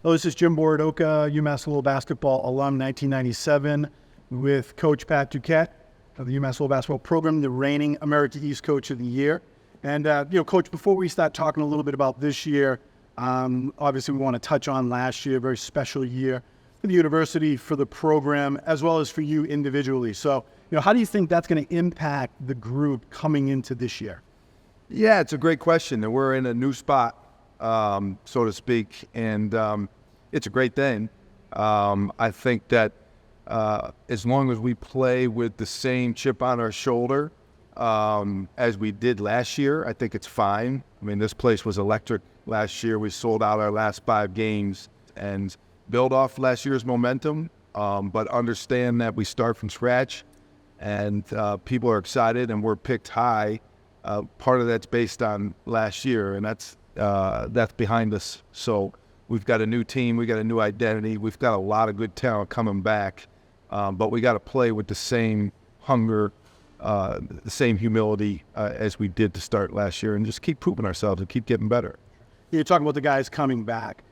Hello, this is Jim Borodoka, UMass Lowell basketball alum, 1997, with Coach Pat Duquette of the UMass Lowell basketball program, the reigning America East Coach of the Year. And, Coach, before we start talking a little bit about this year, obviously we want to touch on last year, a very special year for the university, for the program, as well as for you individually. So, how do you think that's going to impact the group coming into this year? Yeah, it's a great question. And we're in a new spot, so to speak, and it's a great thing. I think that as long as we play with the same chip on our shoulder as we did last year, I think it's fine. I mean, this place was electric last year. We sold out our last 5 games and build off last year's momentum, but understand that we start from scratch, and people are excited, and we're picked high. Part of that's based on last year, and that's behind us. So we've got a new team, we got a new identity, we've got a lot of good talent coming back, but we got to play with the same hunger, the same humility as we did to start last year, and just keep proving ourselves and keep getting better. You're talking about the guys coming back.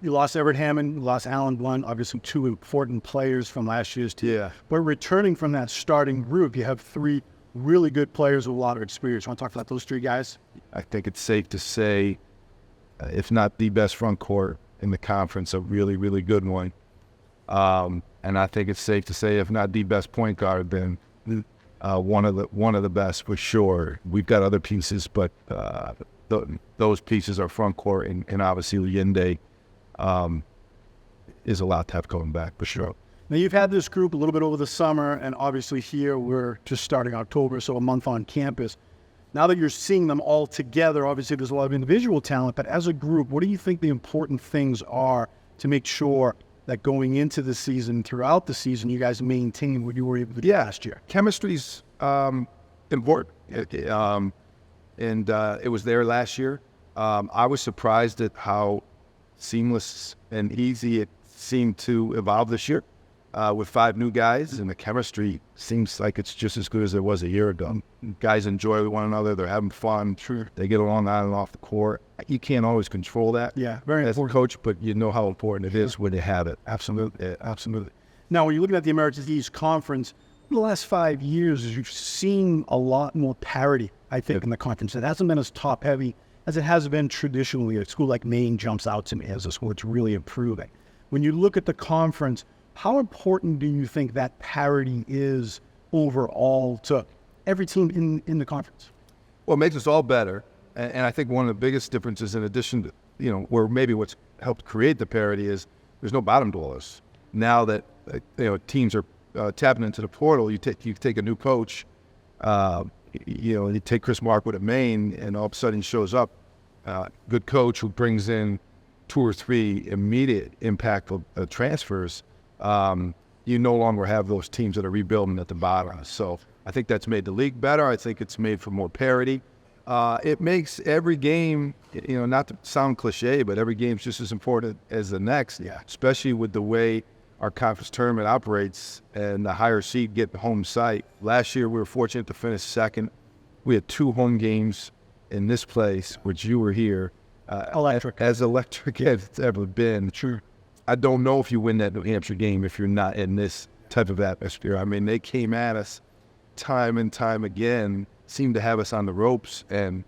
You lost Everett Hammond, you lost Alan Blunt, obviously 2 important players from last year's team. Yeah. But returning from that starting group, you have 3 really good players with a lot of experience. Want to talk about those 3 guys? I think it's safe to say, if not the best front court in the conference, a really, really good one. And I think it's safe to say, if not the best point guard, then one of the best for sure. We've got other pieces, but those pieces are front court, and obviously Yende is a lot to have coming back for sure. Now, you've had this group a little bit over the summer, and obviously here we're just starting October, so a month on campus. Now that you're seeing them all together, obviously there's a lot of individual talent, but as a group, what do you think the important things are to make sure that going into the season, throughout the season, you guys maintain what you were able to do last year? Chemistry's important, and it was there last year. I was surprised at how seamless and easy it seemed to evolve this year. With 5 new guys, and the chemistry seems like it's just as good as it was a year ago. Guys enjoy one another. They're having fun. Sure. They get along on and off the court. You can't always control that very as a important coach, but you know how important it is when you have it. Absolutely. Absolutely. Now, when you're looking at the America East Conference, in the last 5 years, you've seen a lot more parity, I think, in the conference. It hasn't been as top-heavy as it has been traditionally. A school like Maine jumps out to me as a school that's really improving. When you look at the conference, how important do you think that parity is overall to every team in the conference? Well, it makes us all better, and I think one of the biggest differences, in addition to, where maybe what's helped create the parity, is there's no bottom dwellers. Now that teams are tapping into the portal, you take a new coach, you take Chris Markwood at Maine, and all of a sudden he shows up, good coach who brings in 2 or 3 immediate impactful transfers. You no longer have those teams that are rebuilding at the bottom. So I think that's made the league better. I think it's made for more parity. It makes every game, not to sound cliche, but every game's just as important as the next, especially with the way our conference tournament operates and the higher seed get home site. Last year, we were fortunate to finish second. We had 2 home games in this place, which you were here. As electric as it's ever been. Sure. I don't know if you win that New Hampshire game if you're not in this type of atmosphere. I mean, they came at us time and time again, seemed to have us on the ropes, and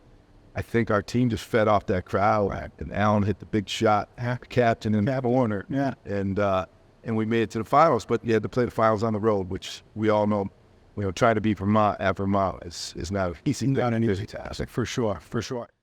I think our team just fed off that crowd. Right. And Allen hit the big shot, captain in the corner, and we made it to the finals. But you had to play the finals on the road, which we all know. Trying to beat Vermont at Vermont is not an easy thing. Not an easy task, for sure.